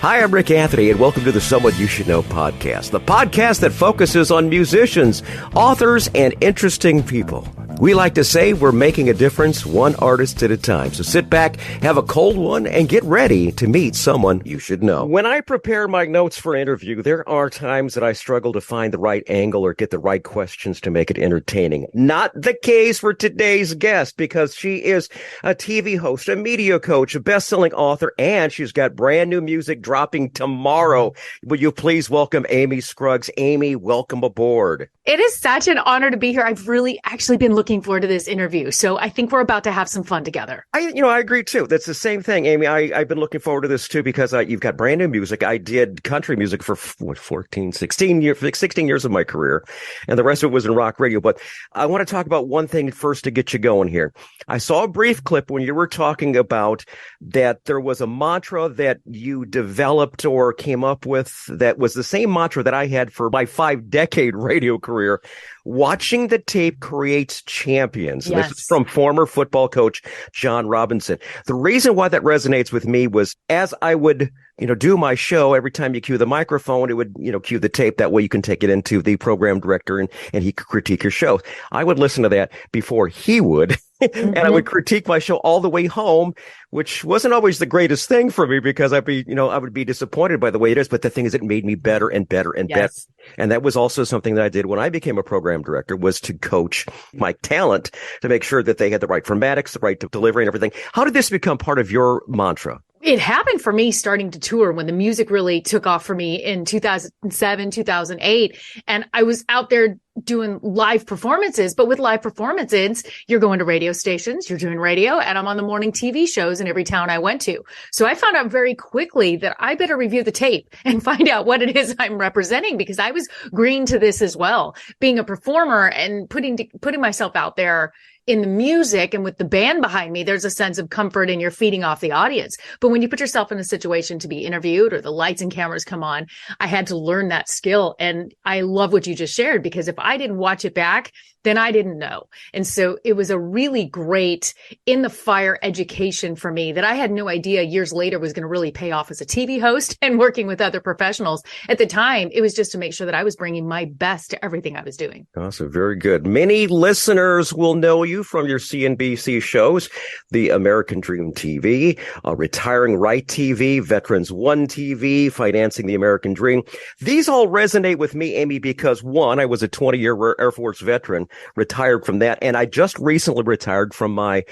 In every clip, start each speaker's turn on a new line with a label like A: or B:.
A: Hi, I'm Rick Anthony, and welcome to the Someone You Should Know podcast, the podcast that focuses on musicians, authors, and interesting people. We like to say we're making a difference one artist at a time. So sit back, have a cold one, and get ready to meet someone you should know. When I prepare my notes for an interview, there are times that I struggle to find the right angle or get the right questions to make it entertaining. Not the case for today's guest, because she is a TV host, a media coach, a best-selling author, and she's got brand new music dropping tomorrow. Will you please welcome Amy Scruggs? Amy, welcome aboard.
B: It is such an honor to be here. I've really actually been looking forward to this interview. So I think we're about to have some fun together. I
A: agree too. That's the same thing, Amy. I've been looking forward to this too, because you've got brand new music. I did country music for 16 years of my career, and the rest of it was in rock radio. But I want to talk about one thing first to get you going here. I saw a brief clip when you were talking about that there was a mantra that you developed or came up with that was the same mantra that I had for my 5-decade radio career. Watching the tape creates champions.
B: Yes.
A: This is from former football coach John Robinson. The reason why that resonates with me was as I would, do my show, every time you cue the microphone, it would, cue the tape. That way you can take it into the program director and he could critique your show. I would listen to that before he would. And I would critique my show all the way home, which wasn't always the greatest thing for me because I would be disappointed by the way it is. But the thing is, it made me better and better and better. And that was also something that I did when I became a program director, was to coach my talent to make sure that they had the right formatics, the right delivery and everything. How did this become part of your mantra?
B: It happened for me starting to tour when the music really took off for me in 2007, 2008. And I was out there doing live performances, but with live performances, you're going to radio stations, you're doing radio, and I'm on the morning TV shows in every town I went to. So I found out very quickly that I better review the tape and find out what it is I'm representing, because I was green to this as well. Being a performer and putting myself out there in the music and with the band behind me, there's a sense of comfort and you're feeding off the audience. But when you put yourself in a situation to be interviewed or the lights and cameras come on, I had to learn that skill. And I love what you just shared, because if I didn't watch it back, then I didn't know. And so it was a really great in the fire education for me that I had no idea years later was going to really pay off as a TV host and working with other professionals. At the time, it was just to make sure that I was bringing my best to everything I was doing.
A: Awesome. Very good. Many listeners will know you from your CNBC shows, the American Dream TV, Retiring Right TV, Veterans One TV, Financing the American Dream. These all resonate with me, Amy, because one, I was a 20-year Air Force veteran, retired from that, and I just recently retired from my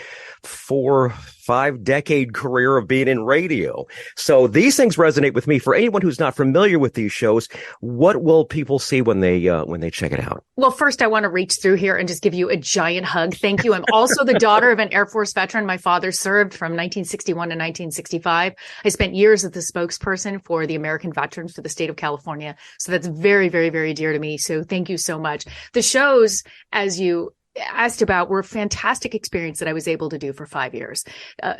A: 5-decade career of being in radio. So these things resonate with me. For anyone who's not familiar with these shows, what will people see when they check it out?
B: Well, first, I want to reach through here and just give you a giant hug. Thank you. I'm also the daughter of an Air Force veteran. My father served from 1961 to 1965. I spent years as the spokesperson for the American veterans for the state of California. So that's very, very, very dear to me. So thank you so much. The shows, as you asked about, were a fantastic experience that I was able to do for 5 years.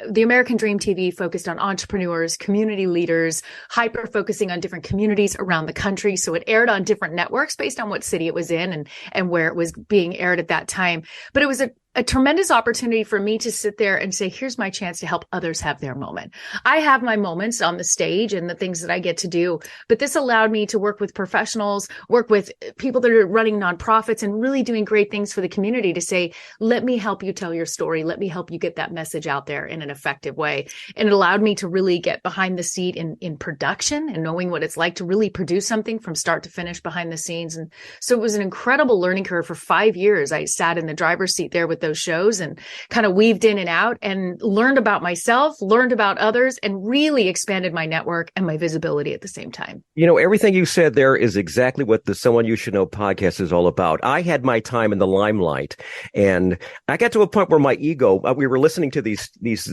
B: The American Dream TV focused on entrepreneurs, community leaders, hyper focusing on different communities around the country. So it aired on different networks based on what city it was in and where it was being aired at that time. But it was a tremendous opportunity for me to sit there and say, here's my chance to help others have their moment. I have my moments on the stage and the things that I get to do, but this allowed me to work with professionals, work with people that are running nonprofits and really doing great things for the community to say, let me help you tell your story. Let me help you get that message out there in an effective way. And it allowed me to really get behind the seat in production and knowing what it's like to really produce something from start to finish behind the scenes. And so it was an incredible learning curve for 5 years. I sat in the driver's seat there with those shows and kind of weaved in and out and learned about myself, learned about others, and really expanded my network and my visibility at the same time.
A: Everything you said there is exactly what the Someone You Should Know podcast is all about. I had my time in the limelight, and I got to a point where my ego, we were listening to these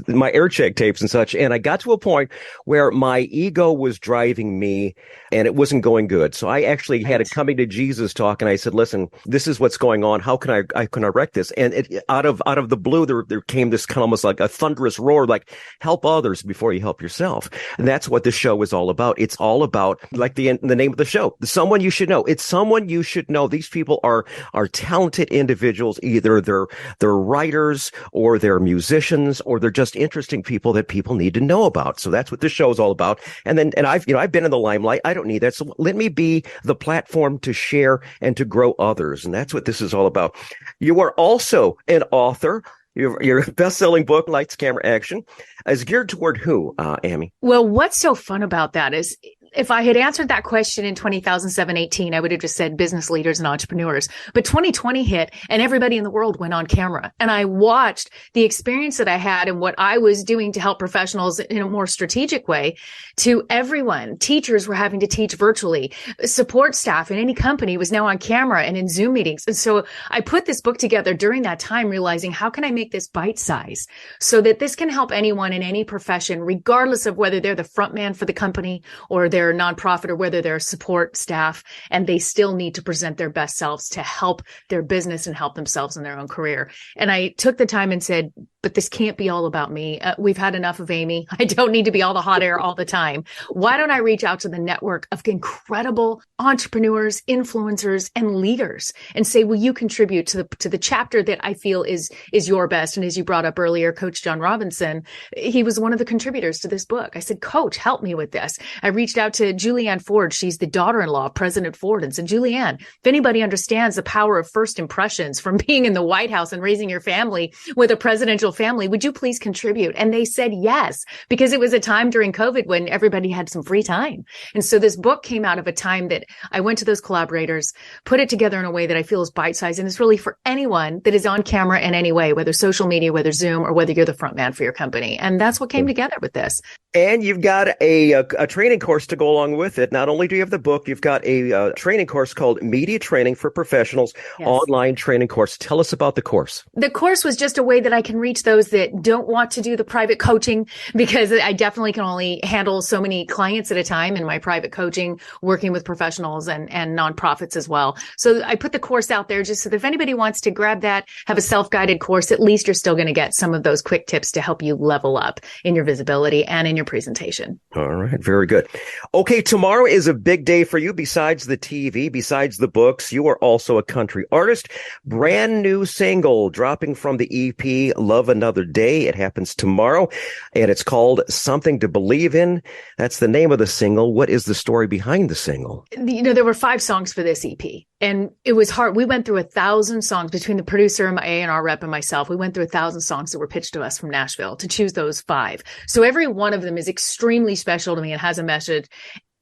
A: my air check tapes and such, and I got to a point where my ego was driving me and it wasn't going good. So I actually had a coming to Jesus talk, and I said, listen, this is what's going on. How can I wreck this? And out of the blue, there came this kind of almost like a thunderous roar, like help others before you help yourself. And that's what this show is all about. It's all about, like the name of the show, someone you should know. It's someone you should know. These people are talented individuals. Either they're writers, or they're musicians, or they're just interesting people that people need to know about. So that's what this show is all about. And I've been in the limelight. I don't need that. So let me be the platform to share and to grow others. And that's what this is all about. You are also an author. Your best-selling book, Lights, Camera, Action, is geared toward who, Amy?
B: Well, what's so fun about that is if I had answered that question in 2017-18, I would have just said business leaders and entrepreneurs. But 2020 hit and everybody in the world went on camera. And I watched the experience that I had and what I was doing to help professionals in a more strategic way to everyone. Teachers were having to teach virtually. Support staff in any company was now on camera and in Zoom meetings. And so I put this book together during that time, realizing how can I make this bite size so that this can help anyone in any profession, regardless of whether they're the front man for the company or they're a nonprofit or whether they're support staff, and they still need to present their best selves to help their business and help themselves in their own career. And I took the time and said, but this can't be all about me. We've had enough of Amy. I don't need to be all the hot air all the time. Why don't I reach out to the network of incredible entrepreneurs, influencers, and leaders and say, will you contribute to the chapter that I feel is your best? And as you brought up earlier, Coach John Robinson, he was one of the contributors to this book. I said, Coach, help me with this. I reached out to Julianne Ford. She's the daughter-in-law of President Ford, and said, Julianne, if anybody understands the power of first impressions from being in the White House and raising your family with a presidential family, would you please contribute? And they said yes, because it was a time during COVID when everybody had some free time. And so this book came out of a time that I went to those collaborators, put it together in a way that I feel is bite-sized, and it's really for anyone that is on camera in any way, whether social media, whether Zoom, or whether you're the front man for your company. And that's what came together with this.
A: And you've got a training course to go along with it. Not only do you have the book, you've got a training course called Media Training for Professionals, yes. Online training course. Tell us about the course.
B: The course was just a way that I can reach those that don't want to do the private coaching, because I definitely can only handle so many clients at a time in my private coaching, working with professionals and nonprofits as well. So I put the course out there just so that if anybody wants to grab that, have a self-guided course, at least you're still going to get some of those quick tips to help you level up in your visibility and in your presentation.
A: All right. Very good. Okay. Tomorrow is a big day for you. Besides the TV, besides the books, you are also a country artist. Brand new single dropping from the EP, Love Another Day. It happens tomorrow, and it's called Something to Believe In. That's the name of the single. What is the story behind the single?
B: There were 5 songs for this EP, and it was hard. We went through 1,000 songs between the producer and my A&R rep and myself. We went through 1,000 songs that were pitched to us from Nashville to choose those 5. So every one of them is extremely special to me and has a message.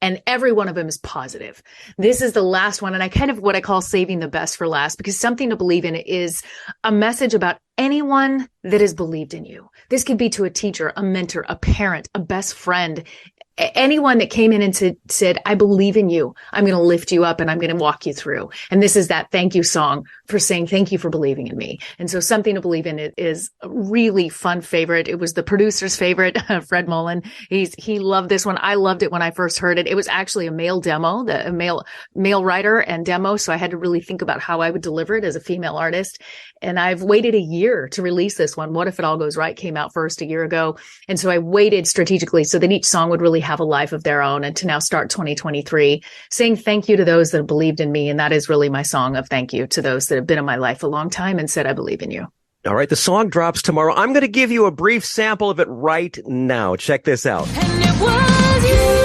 B: And every one of them is positive. This is the last one. And I kind of what I call saving the best for last, because Something to Believe In is a message about anyone that has believed in you. This could be to a teacher, a mentor, a parent, a best friend, anyone that came in and said, I believe in you. I'm going to lift you up and I'm going to walk you through. And this is that thank you song for saying, thank you for believing in me. And so Something to Believe In it is a really fun favorite. It was the producer's favorite, Fred Mullen. He loved this one. I loved it when I first heard it. It was actually a male demo, a male writer and demo. So I had to really think about how I would deliver it as a female artist. And I've waited a year to release this one. What If It All Goes Right came out first a year ago. And so I waited strategically so that each song would really have a life of their own, and to now start 2023 saying thank you to those that have believed in me. And that is really my song of thank you to those that have been in my life a long time and said, I believe in you.
A: All right. The song drops tomorrow. I'm going to give you a brief sample of it right now. Check this out.
C: And it was you.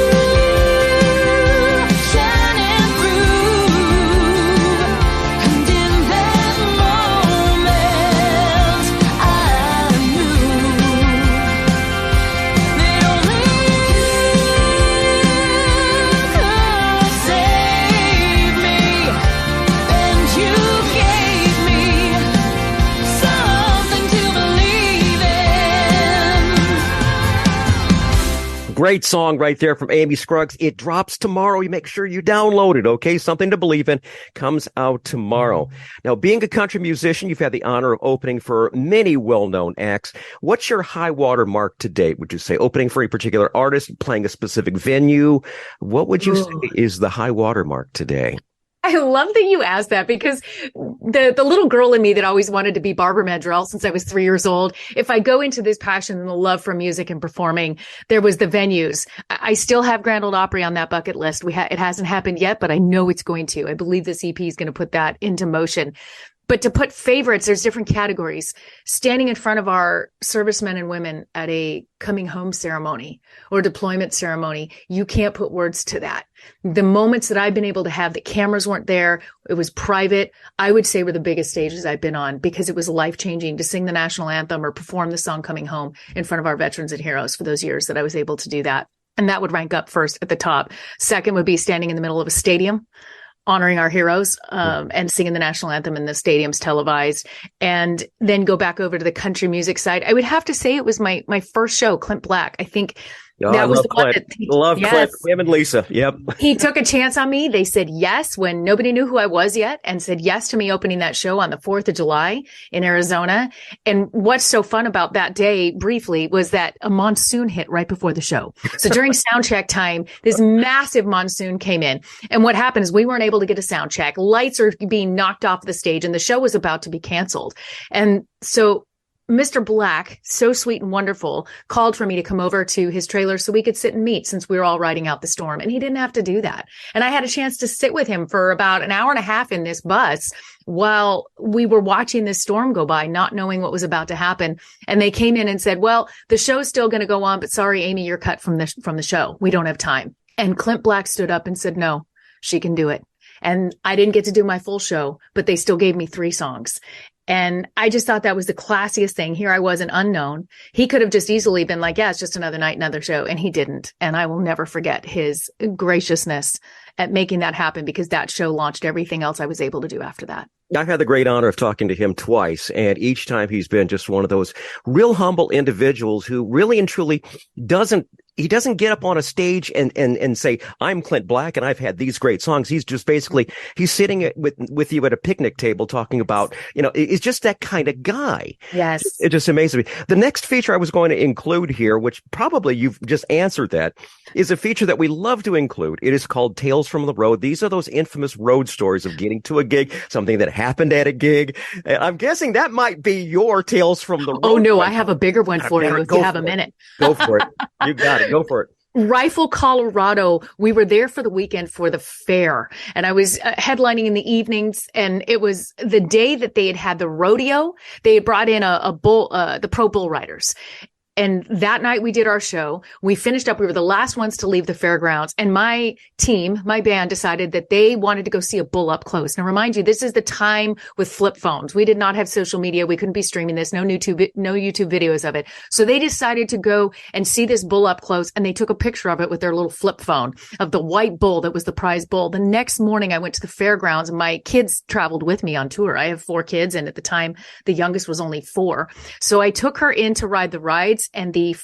A: Great song right there from Amy Scruggs. It drops tomorrow. You make sure you download it, okay? Something to Believe In comes out tomorrow. Now, being a country musician, you've had the honor of opening for many well-known acts. What's your high water mark to date? Would you say opening for a particular artist, playing a specific venue? What would you say is the high water mark today?
B: I love that you asked that because the little girl in me that always wanted to be Barbara Mandrell since I was 3 years old, if I go into this passion and the love for music and performing, there was the venues. I still have Grand Ole Opry on that bucket list. It hasn't happened yet, but I know it's going to. I believe this EP is going to put that into motion. But to put favorites, there's different categories. Standing in front of our servicemen and women at a coming home ceremony or deployment ceremony, you can't put words to that. The moments that I've been able to have, that cameras weren't there, it was private, I would say were the biggest stages I've been on because it was life-changing to sing the national anthem or perform the song Coming Home in front of our veterans and heroes for those years that I was able to do that. And that would rank up first at the top. Second would be standing in the middle of a stadium, honoring our heroes, and singing the national anthem in the stadiums televised, and then go back over to the country music side. I would have to say it was my first show, Clint Black. I think that was the one that
A: Clint, him and Lisa. Yep.
B: He took a chance on me. They said yes when nobody knew who I was yet, and said yes to me opening that show on the 4th of July in Arizona. And what's so fun about that day briefly was that a monsoon hit right before the show. So during sound check time, this massive monsoon came in. And what happened is we weren't able to get a sound check. Lights are being knocked off the stage and the show was about to be canceled. And so Mr. Black, so sweet and wonderful, called for me to come over to his trailer so we could sit and meet since we were all riding out the storm. And he didn't have to do that. And I had a chance to sit with him for about an hour and a half in this bus while we were watching this storm go by, not knowing what was about to happen. And they came in and said, well, the show's still going to go on, but sorry, Amy, you're cut from the show. We don't have time. And Clint Black stood up and said, no, she can do it. And I didn't get to do my full show, but they still gave me 3 songs. And I just thought that was the classiest thing. Here I was, an unknown. He could have just easily been like, yeah, it's just another night, another show. And he didn't. And I will never forget his graciousness at making that happen because that show launched everything else I was able to do after that.
A: I've had the great honor of talking to him twice, and each time he's been just one of those real humble individuals who really and truly doesn't get up on a stage and say, I'm Clint Black and I've had these great songs. He's just basically, he's sitting with you at a picnic table talking about, it's just that kind of guy.
B: Yes.
A: It just amazes me. The next feature I was going to include here, which probably you've just answered that, is a feature that we love to include. It is called Tales from the Road. These are those infamous road stories of getting to a gig, something that happened at a gig. I'm guessing that might be your Tales from the Road.
B: Oh, no, I have a bigger one for you if you have a minute.
A: Go for it. You got it. Go for it.
B: Rifle, Colorado. We were there for the weekend for the fair, and I was headlining in the evenings, and it was the day that they had the rodeo. They had brought in a bull, the pro bull riders. And that night we did our show. We finished up. We were the last ones to leave the fairgrounds. And my team, my band, decided that they wanted to go see a bull up close. Now, remind you, this is the time with flip phones. We did not have social media. We couldn't be streaming this. No YouTube videos of it. So they decided to go and see this bull up close. And they took a picture of it with their little flip phone of the white bull that was the prize bull. The next morning I went to the fairgrounds and my kids traveled with me on tour. I have 4 kids. And at the time, the youngest was only 4. So I took her in to ride the rides. And the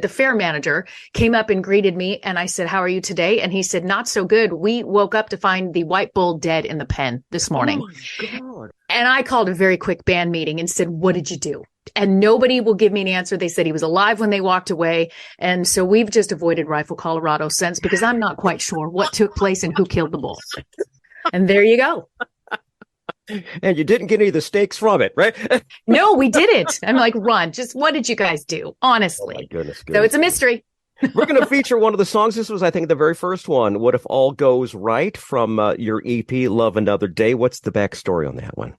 B: fair manager came up and greeted me. And I said, how are you today? And he said, not so good. We woke up to find the white bull dead in the pen this morning. Oh my God. And I called a very quick band meeting and said, what did you do? And nobody will give me an answer. They said he was alive when they walked away. And so we've just avoided Rifle, Colorado since, because I'm not quite sure what took place and who killed the bull. And there you go.
A: And you didn't get any of the steaks from it, right?
B: No, we didn't. I'm like, run. Just what did you guys do? Honestly.
A: Oh my goodness.
B: So it's a mystery.
A: We're going to feature one of the songs. This was, I think, the very first one. What If All Goes Right from your EP, Love Another Day. What's the backstory on that one?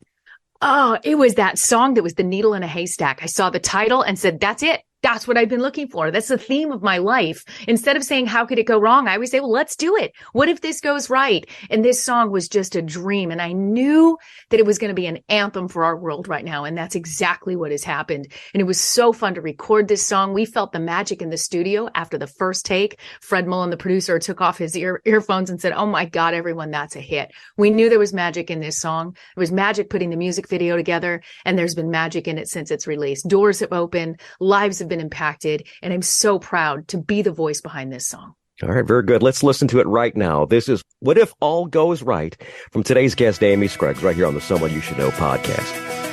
B: Oh, it was that song that was the needle in a haystack. I saw the title and said, that's it. That's what I've been looking for. That's the theme of my life. Instead of saying, how could it go wrong? I always say, well, let's do it. What if this goes right? And this song was just a dream. And I knew that it was going to be an anthem for our world right now. And that's exactly what has happened. And it was so fun to record this song. We felt the magic in the studio after the first take. Fred Mullen, the producer, took off his earphones and said, oh my God, everyone, that's a hit. We knew there was magic in this song. There was magic putting the music video together. And there's been magic in it since its release. Doors have opened. Lives have been impacted, and I'm so proud to be the voice behind this song.
A: All right, very good. Let's listen to it right now. This is What If All Goes Right from today's guest, Amy Scruggs, right here on the Someone You Should Know podcast.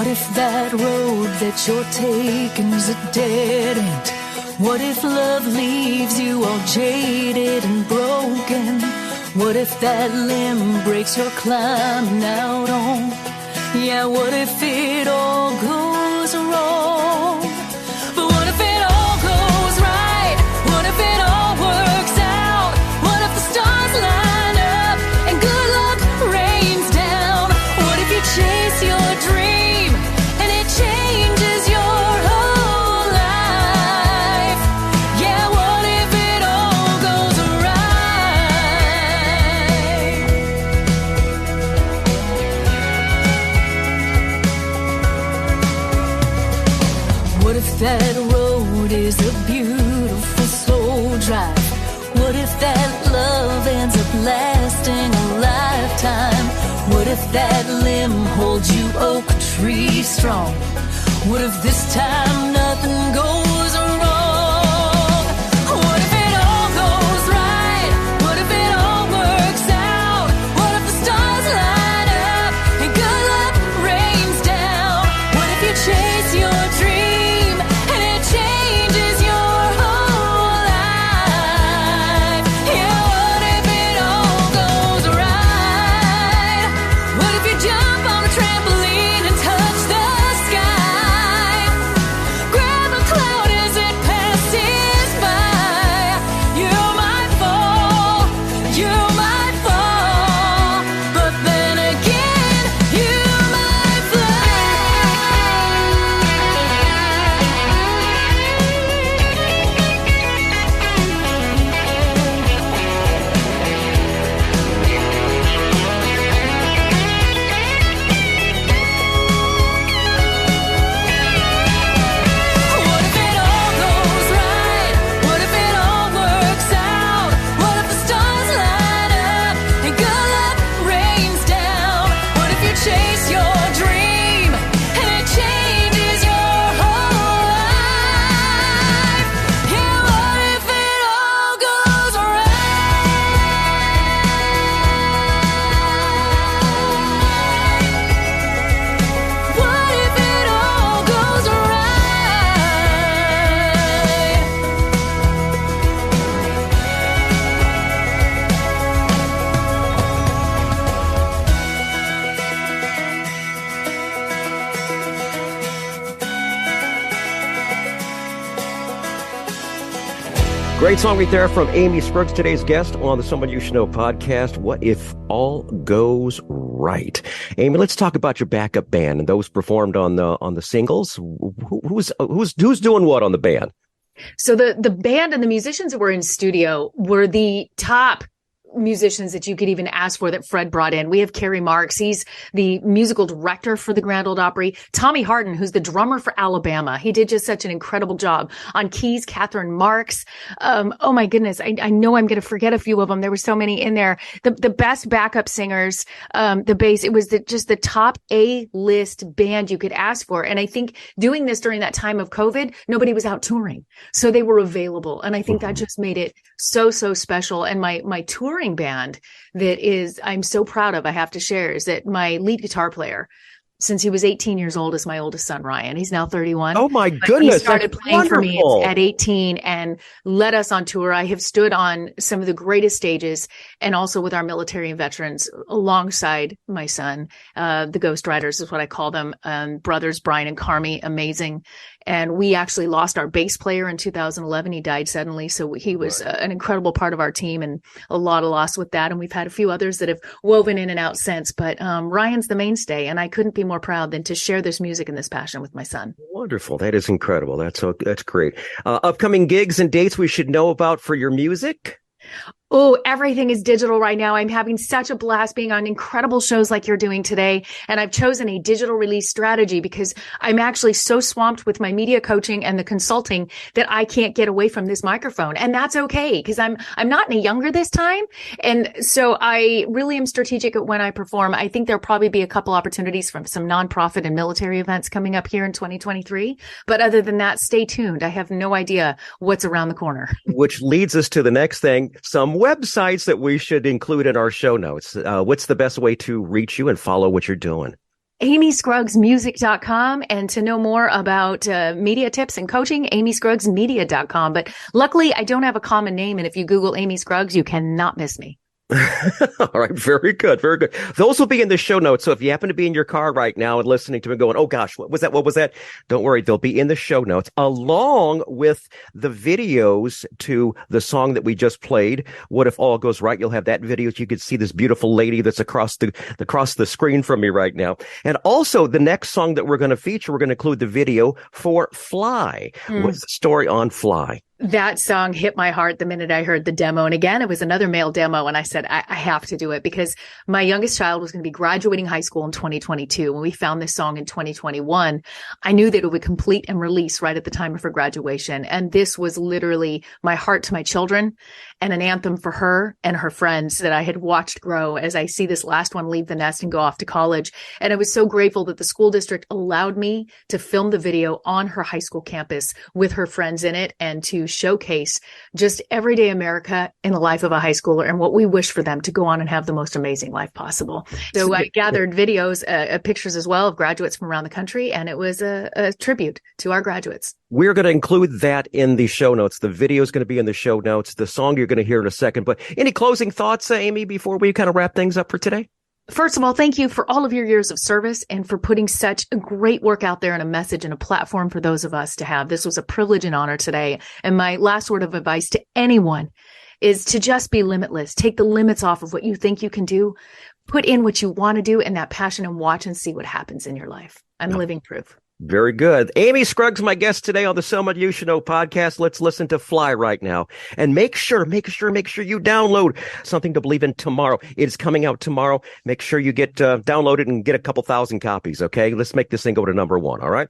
C: What if that road that you're taking's a dead end? What if love leaves you all jaded and broken? What if that limb breaks your climbing out on? Yeah, what if it all goes wrong? But what if it all goes right? What if it all works out? What if the stars line up and good luck rains down? What if you chase your dream and it changes your whole life? Yeah, what if it all goes right? What if that road is a beautiful slow drive? What if that love ends up lasting a lifetime? What if that limb holds you oak tree strong? What if this time nothing goes wrong? What if it all goes right? What if it all works out? What if the stars line up and good luck rains down? What if you chase your dream and it changes your whole life? Yeah, what if it all goes right? What if you jump on a trampoline and touch the sky? Grab a cloud as it passes by. You might fall, but then again, you might What if it all goes right? What if it all works out? What if the stars line up and good luck rains down? What if you chase your dream and it changes your whole life? Yeah, what if it all goes right? What if it all goes right?
A: Great song right there from Amy Scruggs, today's guest on the Someone You Should Know podcast. What if all goes right? Amy, let's talk about your backup band and those performed on the singles. Who's doing what on the band?
B: So the band and the musicians that were in studio were the top musicians that you could even ask for that Fred brought in. We have Kerry Marks. He's the musical director for the Grand Ole Opry. Tommy Harden, who's the drummer for Alabama. He did just such an incredible job. On keys, Catherine Marks. Oh my goodness. I know I'm going to forget a few of them. There were so many in there. The best backup singers, the bass. It was just the top A-list band you could ask for. And I think doing this during that time of COVID, nobody was out touring. So they were available. And I think that just made it so special. And my touring band I'm so proud of, I have to share, is that my lead guitar player, since he was 18 years old, is my oldest son, Ryan. He's now 31.
A: Oh my
B: But
A: goodness.
B: he started
A: That's
B: playing for me
A: wonderful.
B: at 18 and led us on tour. I have stood on some of the greatest stages and also with our military and veterans alongside my son. The Ghost Riders is what I call them. Brothers Brian and Carmi, amazing. And we actually lost our bass player in 2011. He died suddenly. So he was an incredible part of our team, and a lot of loss with that. And we've had a few others that have woven in and out since. But Ryan's the mainstay, and I couldn't be more proud than to share this music and this passion with my son.
A: Wonderful. That is incredible. That's great. Upcoming gigs and dates we should know about for your music?
B: Oh, everything is digital right now. I'm having such a blast being on incredible shows like you're doing today. And I've chosen a digital release strategy because I'm actually so swamped with my media coaching and the consulting that I can't get away from this microphone. And that's okay, because I'm not any younger this time. And so I really am strategic at when I perform. I think there'll probably be a couple opportunities from some nonprofit and military events coming up here in 2023. But other than that, stay tuned. I have no idea what's around the corner.
A: Which leads us to the next thing, some websites that we should include in our show notes. What's the best way to reach you and follow what you're doing?
B: AmyScruggsMusic.com, and to know more about media tips and coaching, AmyScruggsMedia.com. But luckily, I don't have a common name, and if you Google Amy Scruggs, you cannot miss me.
A: All right. Very good. Very good. Those will be in the show notes. So if you happen to be in your car right now and listening to it going, oh gosh, what was that? What was that? Don't worry. They'll be in the show notes along with the videos to the song that we just played. What If All Goes Right? You'll have that video. So you can see this beautiful lady that's across the screen from me right now. And also the next song that we're going to feature, we're going to include the video for Fly. What's the story on Fly?
B: That song hit my heart the minute I heard the demo. And again, it was another male demo. And I said, I have to do it because my youngest child was going to be graduating high school in 2022. When we found this song in 2021, I knew that it would complete and release right at the time of her graduation. And this was literally my heart to my children and an anthem for her and her friends that I had watched grow as I see this last one leave the nest and go off to college. And I was so grateful that the school district allowed me to film the video on her high school campus with her friends in it and to showcase just everyday America in the life of a high schooler and what we wish for them to go on and have the most amazing life possible. So I gathered videos, pictures as well of graduates from around the country, and it was a tribute to our graduates.
A: We're going to include that in the show notes. The video is going to be in the show notes. The song you're going to hear in a second. But any closing thoughts, Amy, before we kind of wrap things up for today?
B: First of all, thank you for all of your years of service and for putting such a great work out there and a message and a platform for those of us to have. This was a privilege and honor today. And my last word of advice to anyone is to just be limitless. Take the limits off of what you think you can do. Put in what you want to do and that passion and watch and see what happens in your life. I'm living proof.
A: Very good. Amy Scruggs, my guest today on the Someone You Should Know podcast. Let's listen to Fly right now. And make sure you download Something to Believe in tomorrow. It is coming out tomorrow. Make sure you get downloaded and get a couple thousand copies, okay? Let's make this thing go to number one, all right?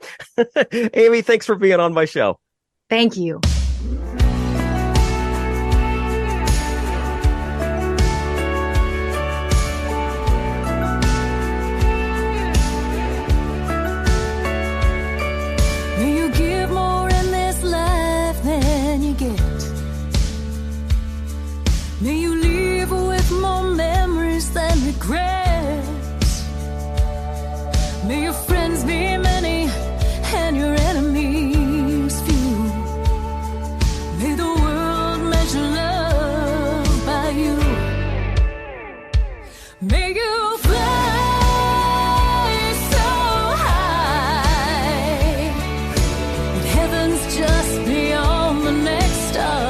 A: Amy, thanks for being on my show.
B: Thank you.
C: May you leave with more memories than regrets. May your friends be many and your enemies few. May the world measure love by you. May you fly so high that heaven's just beyond the next star.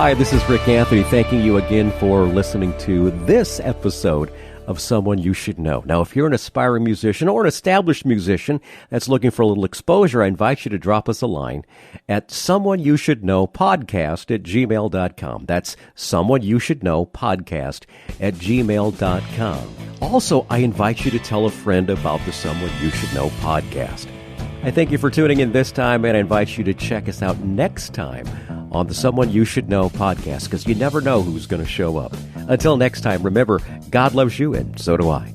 A: Hi, this is Rick Anthony, thanking you again for listening to this episode of Someone You Should Know. Now, if you're an aspiring musician or an established musician that's looking for a little exposure, I invite you to drop us a line at someoneyoushouldknowpodcast@gmail.com. That's someoneyoushouldknowpodcast@gmail.com. Also, I invite you to tell a friend about the Someone You Should Know podcast. I thank you for tuning in this time, and I invite you to check us out next time on the Someone You Should Know podcast, because you never know who's going to show up. Until next time, remember, God loves you, and so do I.